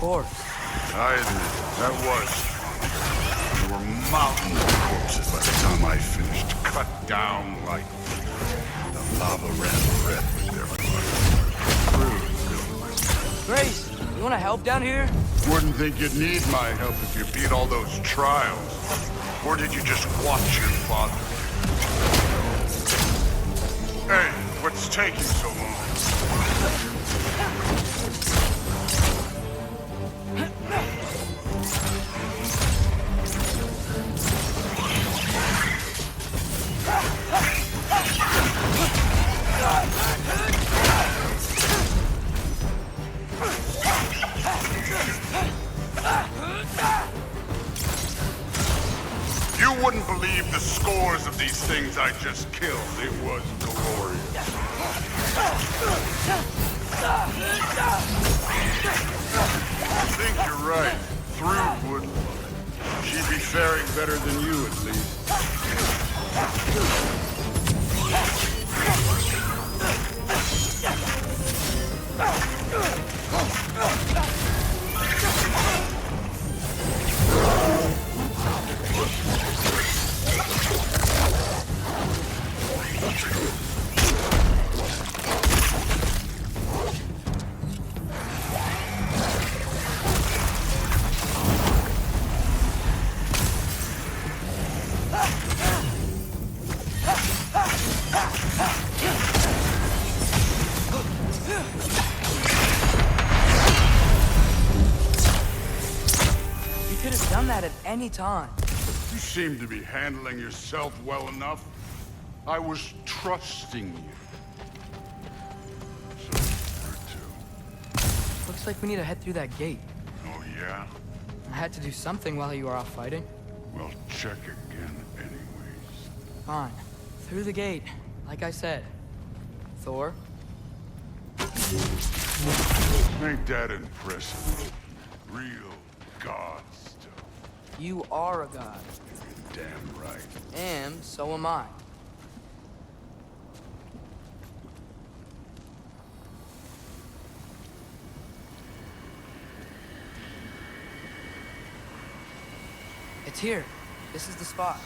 course. I admit, that was fun. There were mountains of corpses by the time I finished, cut down like the lava ran red with their blood. Grace, you want to help down here? Wouldn't think you'd need my help if you beat all those trials. Or did you just watch your father? Hey, what's taking so long? You wouldn't believe the scores of these things I just killed. It was glorious. I think you're right. Through would. She'd be faring better than you, at least. At any time. You seem to be handling yourself well enough. I was trusting you. So you're two. Looks like we need to head through that gate. Oh, yeah? I had to do something while you were off fighting. Well, check again anyways. Fine. Through the gate, like I said. Thor? Ain't that impressive? Real god stuff. You are a god. Damn right. And so am I. It's here. This is the spot.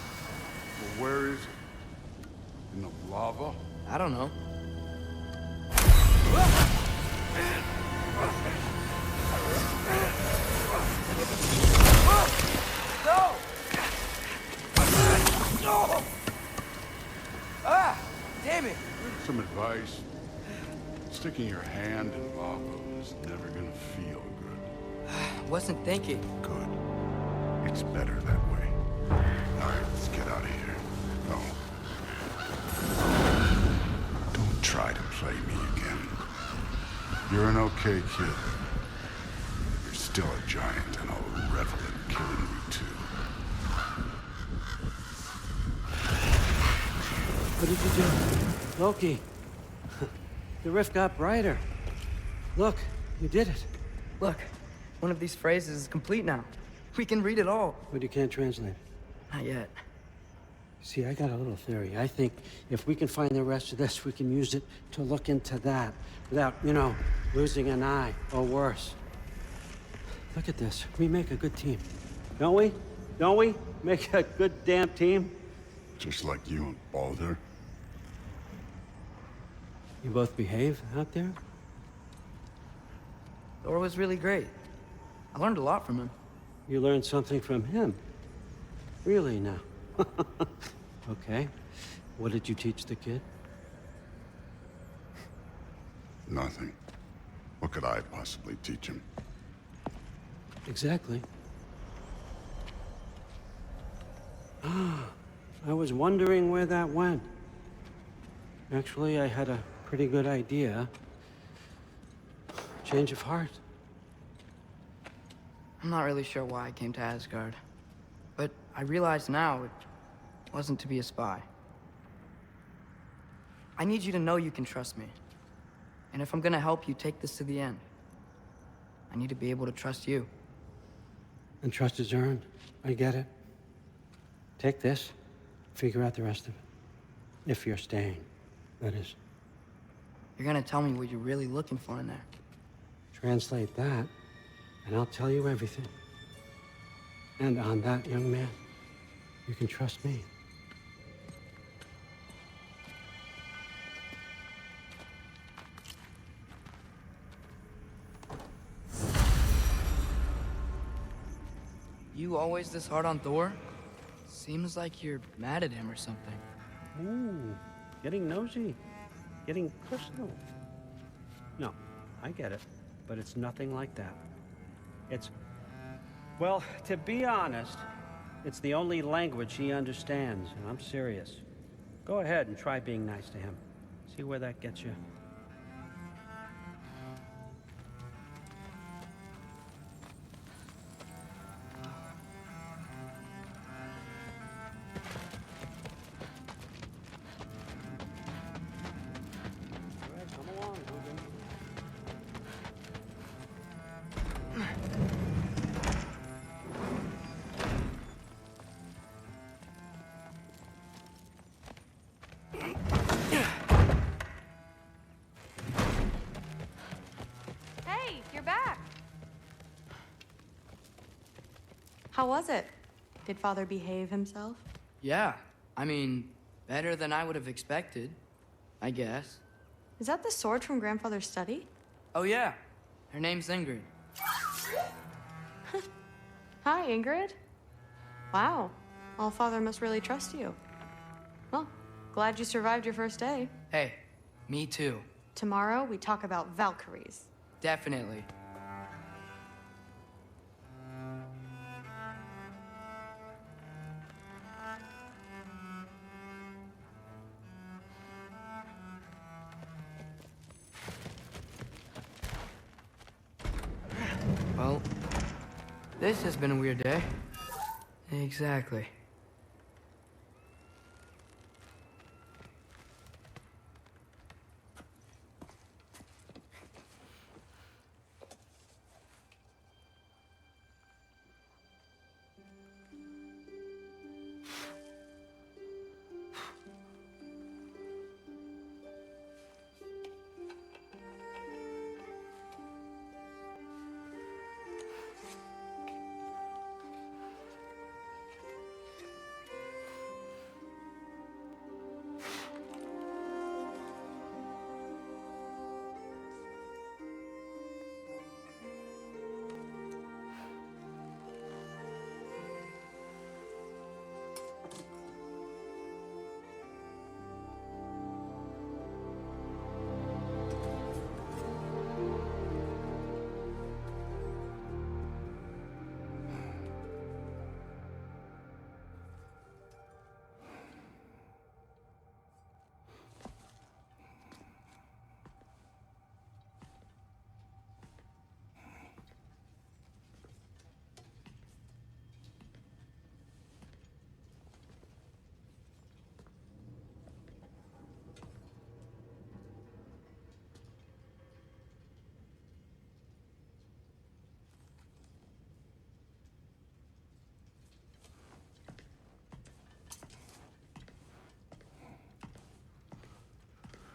Well, where is it? In the lava? I don't know. No! No! Ah! Damn it! Some advice. Sticking your hand in lava is never gonna feel good. Wasn't thinking. Good. It's better that way. Alright, let's get out of here. No. Don't try to play me again. You're an okay kid. You're still a giant, and I'll revel in killing you too. What did you do? Loki. The rift got brighter. Look, you did it. Look, one of these phrases is complete now. We can read it all. But you can't translate. Not yet. See, I got a little theory. I think if we can find the rest of this, we can use it to look into that without, losing an eye or worse. Look at this. We make a good team. Don't we? Don't we? Make a good damn team? Just like you and Baldur. You both behave out there? Thor was really great. I learned a lot from him. You learned something from him? Really now? Okay. What did you teach the kid? Nothing. What could I possibly teach him? Exactly. I was wondering where that went. Actually, I had a pretty good idea. Change of heart. I'm not really sure why I came to Asgard. But I realize now it wasn't to be a spy. I need you to know you can trust me. And if I'm gonna help you take this to the end, I need to be able to trust you. And trust is earned. I get it. Take this, figure out the rest of it. If you're staying, that is. You're gonna tell me what you're really looking for in there. Translate that, and I'll tell you everything. And on that, young man, you can trust me. You always this hard on Thor? Seems like you're mad at him or something. Ooh, getting nosy, getting personal. No, I get it, but it's nothing like that. It's, well, to be honest, it's the only language he understands, and I'm serious. Go ahead and try being nice to him. See where that gets you. Come along, Hogan. Hey, you're back. How was it? Did Father behave himself? Yeah, I mean, better than I would have expected, I guess. Is that the sword from Grandfather's study? Oh yeah, her name's Ingrid. Hi, Ingrid. Wow, All-Father must really trust you. Well, glad you survived your first day. Hey, me too. Tomorrow, we talk about Valkyries. Definitely. Well, this has been a weird day. Exactly.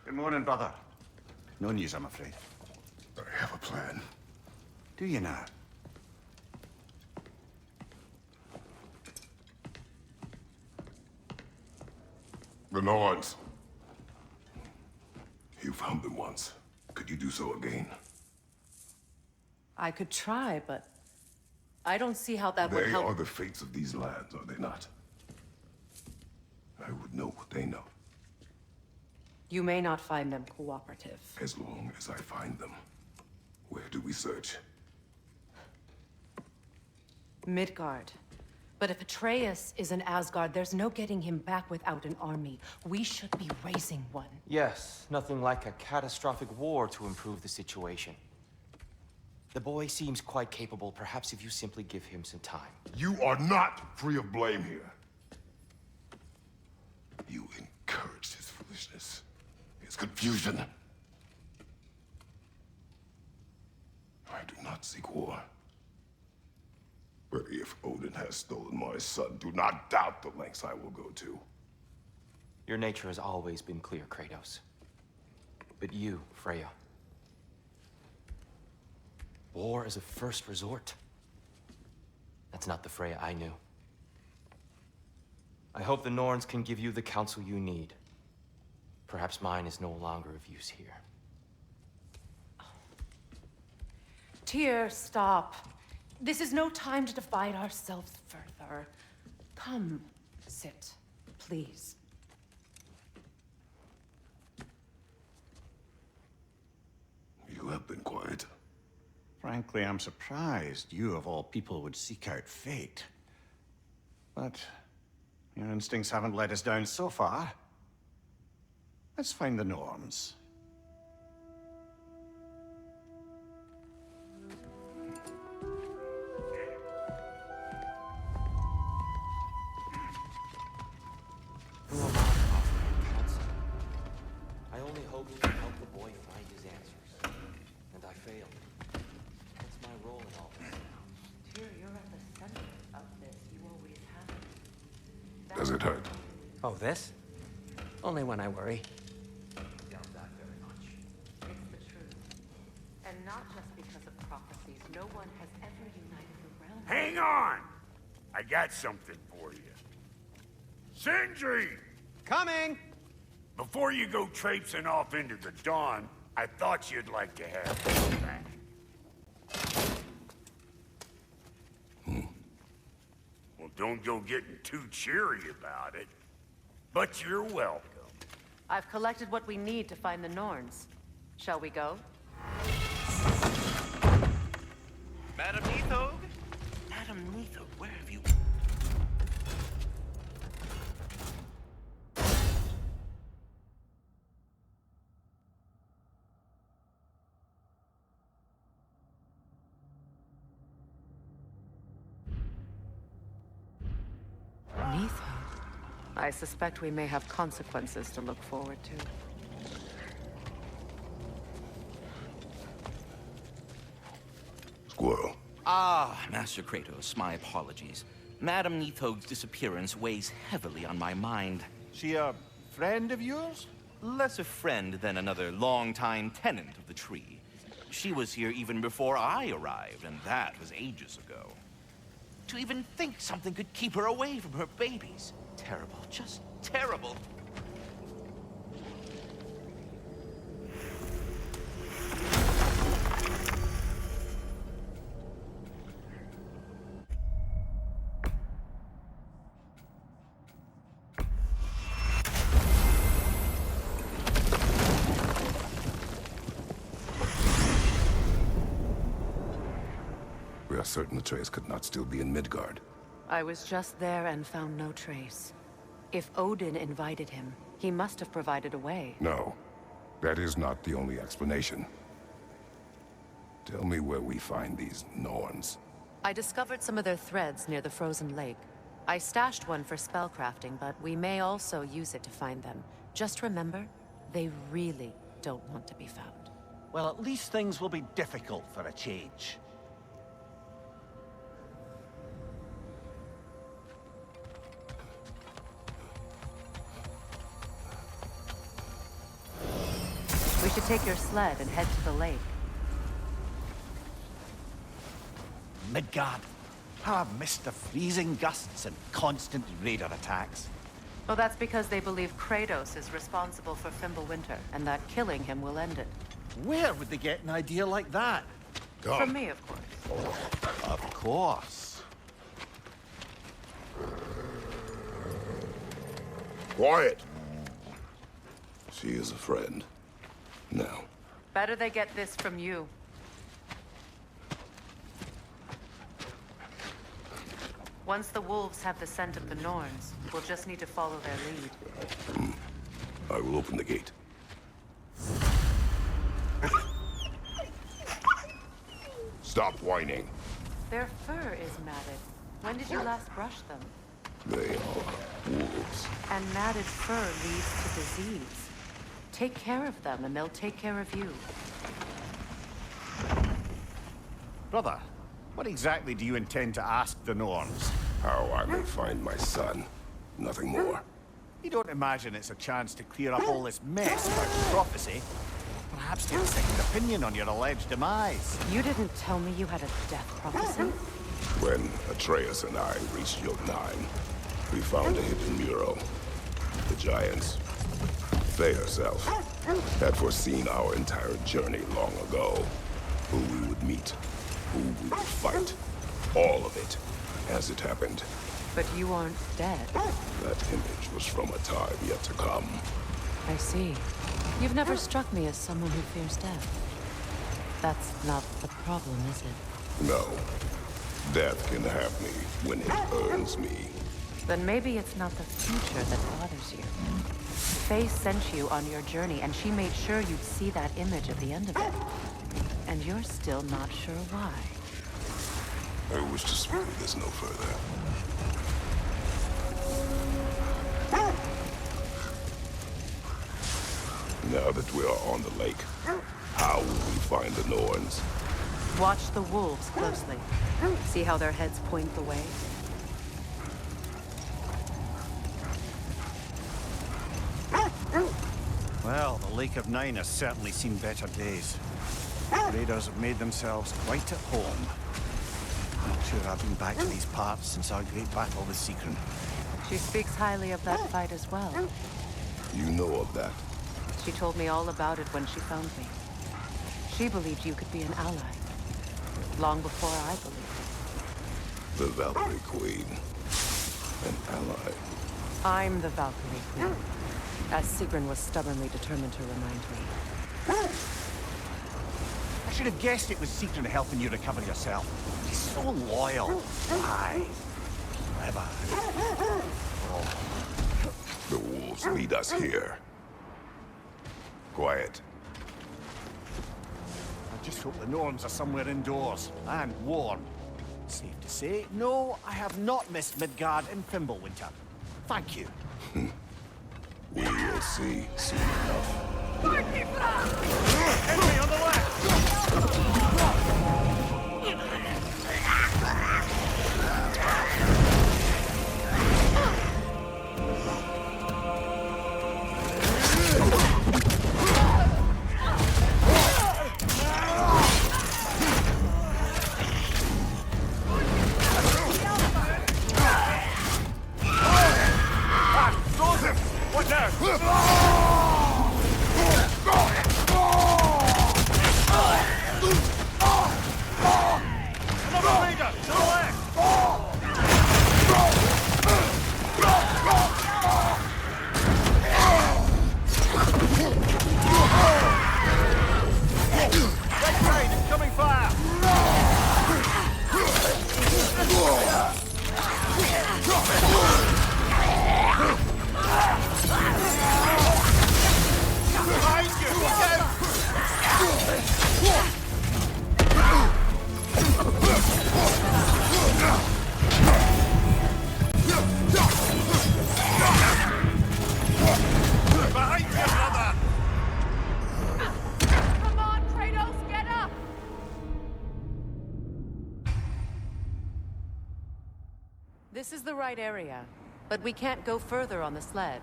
Good morning, brother. No news, I'm afraid. I have a plan. Do you now? The Norns. You found them once. Could you do so again? I could try, but I don't see how that would They help. are the fates of these lands, are they not? I would know what they know, You may not find them cooperative. as long as I find them. Where do we search? Midgard. But if Atreus is in Asgard, there's no getting him back without an army. We should be raising one. Yes, nothing like a catastrophic war to improve the situation. The boy seems quite capable. Perhaps if you simply give him some time. You are not free of blame here. You encouraged his foolishness, his confusion. I do not seek war. But if Odin has stolen my son, do not doubt the lengths I will go to. Your nature has always been clear, Kratos. But you, Freya. War as a first resort. That's not the Freya I knew. I hope the Norns can give you the counsel you need. Perhaps mine is no longer of use here. Tyr, stop. This is no time to divide ourselves further. Come, sit, please. You have been quiet. Frankly, I'm surprised you, of all people, would seek out fate. But your instincts haven't let us down so far. Let's find the Norns. Who am I to offer him counsel? I only hoped to help the boy find his answers. And I failed. What's my role in all this now? Tyr, you're at the center of this. You always have. Does it hurt? Oh, this? Only when I worry. Doubt that very much. It's the truth. And not just because of prophecies. No one has ever united the realm. Hang on! I got something for you. Sindri! Coming! Before you go traipsing off into the dawn, I thought you'd like to have this back. Well, don't go getting too cheery about it. But you're welcome. I've collected what we need to find the Norns. Shall we go? Madam Neathog? Madam Neathog, where have you... Neathog. I suspect we may have consequences to look forward to. Squirrel. Ah, Master Kratos, my apologies. Madam Neathog's disappearance weighs heavily on my mind. She a friend of yours? Less a friend than another longtime tenant of the tree. She was here even before I arrived, and that was ages ago. To even think something could keep her away from her babies. Terrible, just terrible. We are certain the trace could not still be in Midgard. I was just there and found no trace. If Odin invited him, he must have provided a way. No, that is not the only explanation. Tell me where we find these Norns. I discovered some of their threads near the frozen lake. I stashed one for spellcrafting, but we may also use it to find them. Just remember, they really don't want to be found. Well, at least things will be difficult for a change. We should take your sled and head to the lake. Midgard. How I've missed the freezing gusts and constant raider attacks. Well, that's because they believe Kratos is responsible for Fimbulwinter, and that killing him will end it. Where would they get an idea like that? From me, of course. Of course. Quiet! She is a friend. Now. Better they get this from you. Once the wolves have the scent of the Norns, we'll just need to follow their lead. I will open the gate. Stop whining. Their fur is matted. When did you last brush them? They are wolves. And matted fur leads to disease. Take care of them, and they'll take care of you. Brother, what exactly do you intend to ask the Norns? How I may find my son. Nothing more. You don't imagine it's a chance to clear up all this mess about prophecy? perhaps get a second opinion on your alleged demise. You didn't tell me you had a death prophecy? When Atreus and I reached Yoke 9, we found a hidden mural. The Giants, they herself, had foreseen our entire journey long ago. Who we would meet, who we would fight, all of it, as it happened. But you aren't dead. That image was from a time yet to come. I see. You've never struck me as someone who fears death. That's not the problem, is it? No. Death can have me when it earns me. Then maybe it's not the future that bothers you. Faye sent you on your journey, and she made sure you'd see that image at the end of it. And you're still not sure why. I wish to speak of this no further. Now that we are on the lake, how will we find the Norns? Watch the wolves closely. See how their heads point the way? Well, the Lake of Nine has certainly seen better days. Raiders have made themselves quite at home. Not sure I've been back to these parts since our great battle with Seekron. She speaks highly of that fight as well. You know of that? She told me all about it when she found me. She believed you could be an ally. Long before I believed it. The Valkyrie Queen. An ally. I'm the Valkyrie Queen, as Sigrun was stubbornly determined to remind me. I should have guessed it was Seekron helping you recover yourself. He's so loyal. Aye. Clever. The wolves lead us here. Quiet. I just hope the Norns are somewhere indoors and warm. Safe to say, no, I have not missed Midgard in Fimbulwinter. Thank you. We will see soon enough. Enemy on the left! Watch out! Another raider! To the left! Right side, incoming fire! Behind you! Look out! Behind you, brother! Come on, Kratos, get up! This is the right area, but we can't go further on the sled.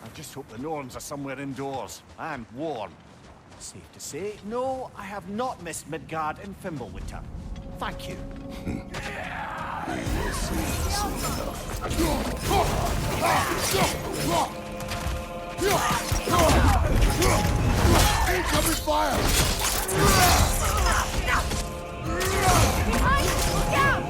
I just hope the Norns are somewhere indoors and warm. Safe to say, no, I have not missed Midgard in Fimbulwinter. Thank you. We will see soon enough. Incoming fire! Behind! Look out!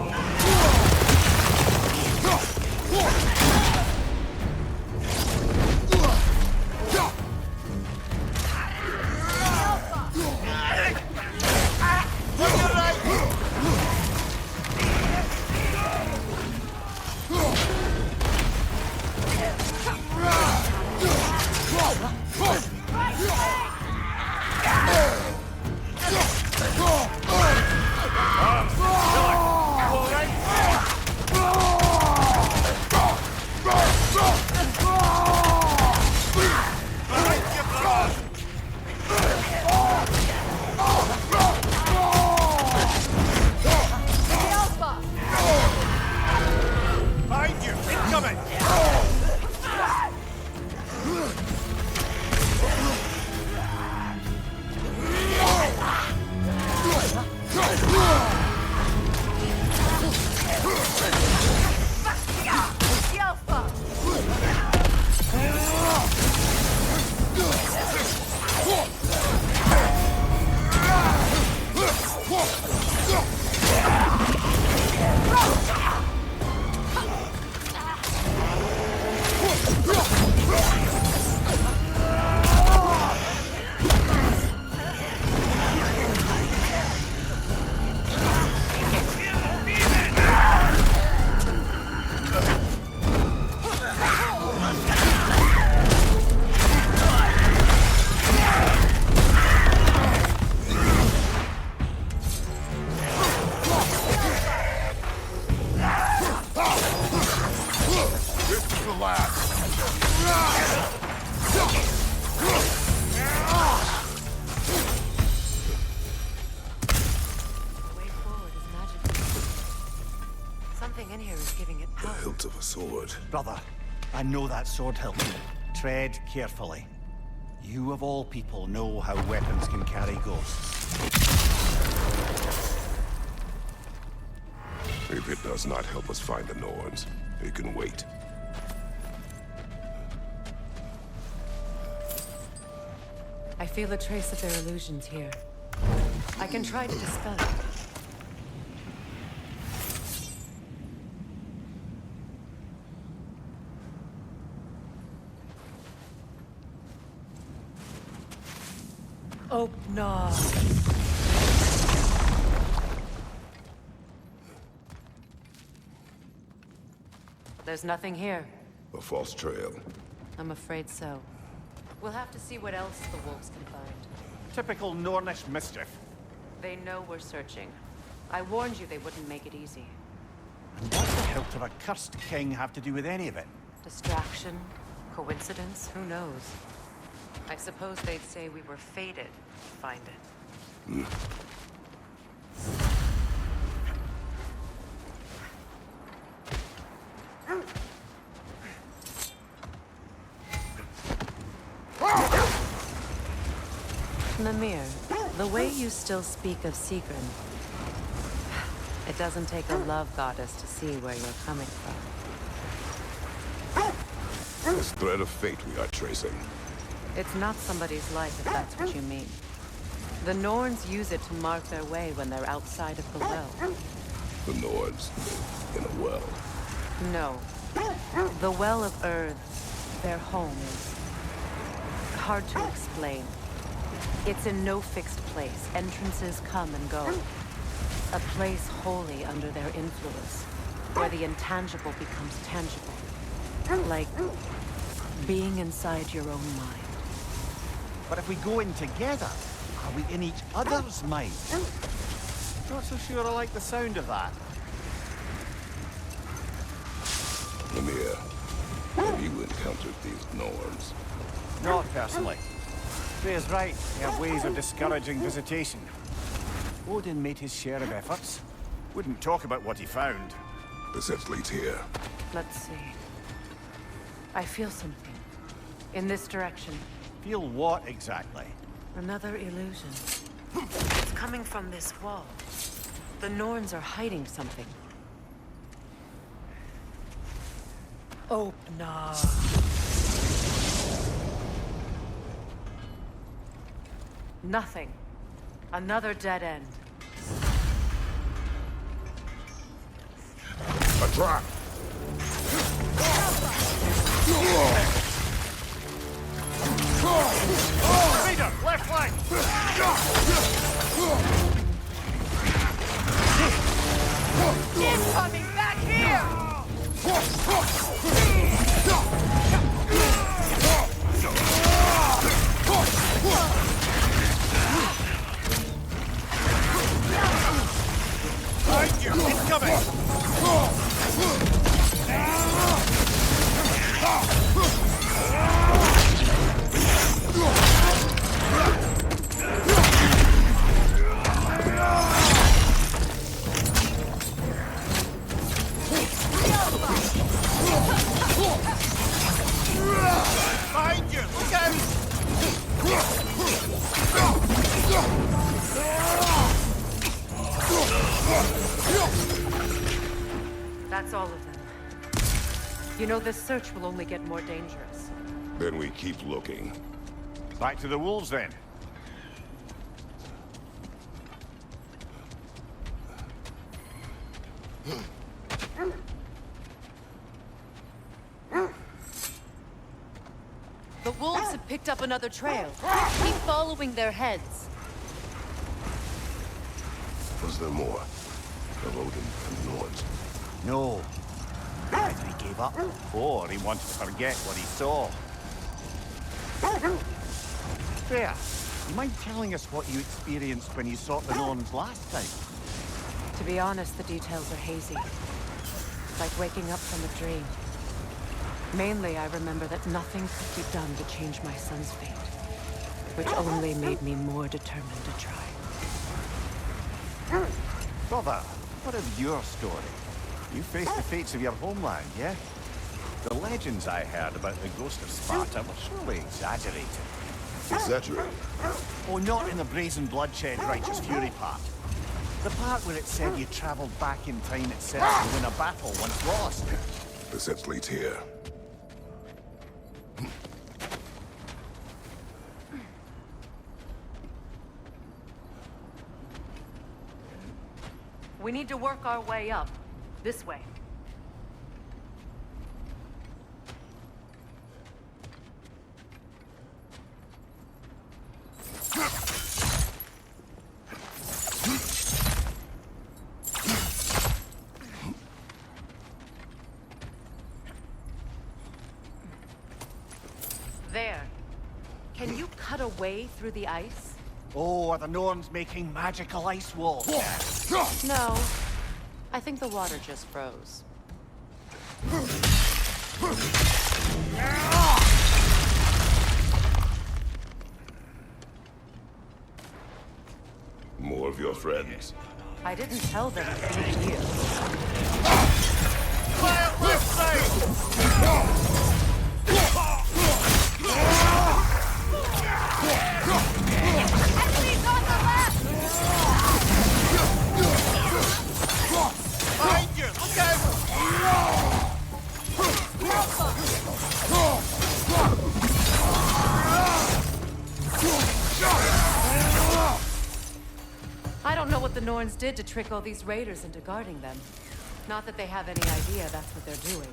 Brother, I know that sword hilt. Tread carefully. You of all people know how weapons can carry ghosts. If it does not help us find the Norns, it can wait. I feel a trace of their illusions here. I can try to dispel it. Oh, no. There's nothing here. A false trail. I'm afraid so. We'll have to see what else the wolves can find. Typical Nornish mischief. They know we're searching. I warned you they wouldn't make it easy. And what the hilt of a cursed king have to do with any of it? Distraction? Coincidence? Who knows? I suppose they'd say we were fated to find it. Mimir, the way you still speak of Sigrun, it doesn't take a love goddess to see where you're coming from. This thread of fate we are tracing. It's not somebody's life, if that's what you mean. The Norns use it to mark their way when they're outside of the well. The Norns live in a well. No. The Well of Earth, their home, is hard to explain. It's in no fixed place. Entrances come and go. A place wholly under their influence, where the intangible becomes tangible. Like being inside your own mind. But if we go in together, are we in each other's mind? Not so sure I like the sound of that. Mimir, have you encountered these Norns? Not personally. Freya's right. They have ways of discouraging visitation. Odin made his share of efforts. Wouldn't talk about what he found. The set leads here. Let's see. I feel something. In this direction. Feel what exactly? Another illusion. It's coming from this wall. The Norns are hiding something. Oh, no. Nothing. Another dead end. A trap! Raider, left flank! Incoming back here! Behind you! Incoming! Behind you! Look out! That's all of them. You know, this search will only get more dangerous. Then we keep looking. Back to the wolves then. The wolves have picked up another trail. Keep following their heads. Was there more? Of Odin and Norns? No. Either he gave up, or he wanted to forget what he saw. Freya, you mind telling us what you experienced when you sought the Norns last time? To be honest, the details are hazy. Like waking up from a dream. Mainly, I remember that nothing could be done to change my son's fate. Which only made me more determined to try. Brother, what of your story? You faced the fates of your homeland, yeah? The legends I heard about the ghost of Sparta were surely exaggerated. Exaggerated? Oh, not in the brazen bloodshed righteous fury part. The part where it said you traveled back in time itself to win a battle once lost. This head leads here. We need to work our way up. This way. There. Can you cut a way through the ice? Oh, are the Norns making magical ice walls? No. I think the water just froze. More of your friends. I didn't tell them to meet you. Enemies on the left! Behind you! Look out! I don't know what the Norns did to trick all these raiders into guarding them. Not that they have any idea that's what they're doing.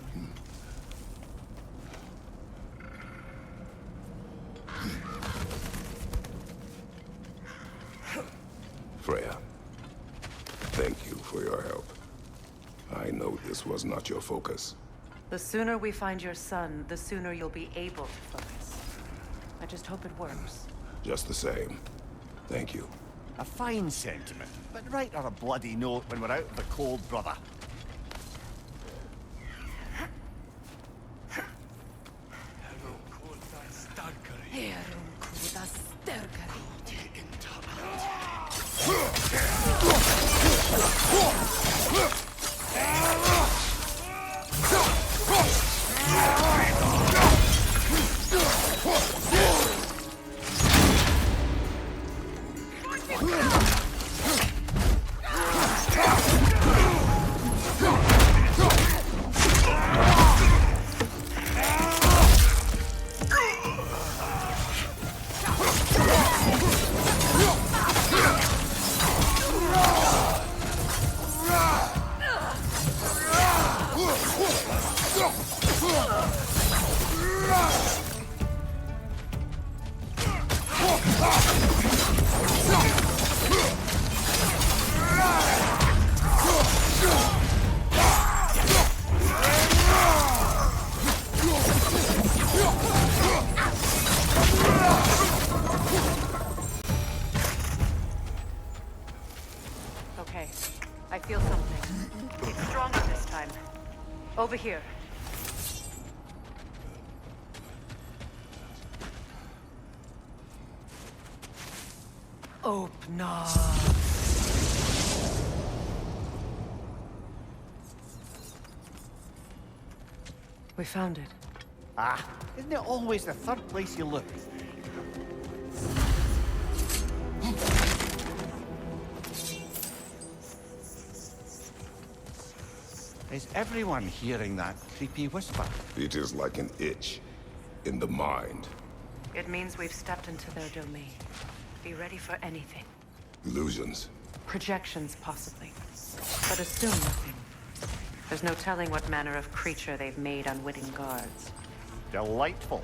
Freya, thank you for your help. I know this was not your focus. The sooner we find your son, the sooner you'll be able to focus. I just hope it works. Just the same, thank you. A fine sentiment, but write her a bloody note when we're out of the cold, brother. Okay, I feel something. Stronger this time. Over here. Open up. We found it. Ah, isn't it always the third place you look? Is everyone hearing that creepy whisper? It is like an itch in the mind. It means we've stepped into their domain. Be ready for anything. Illusions. Projections, possibly. But assume nothing. There's no telling what manner of creature they've made unwitting guards. Delightful.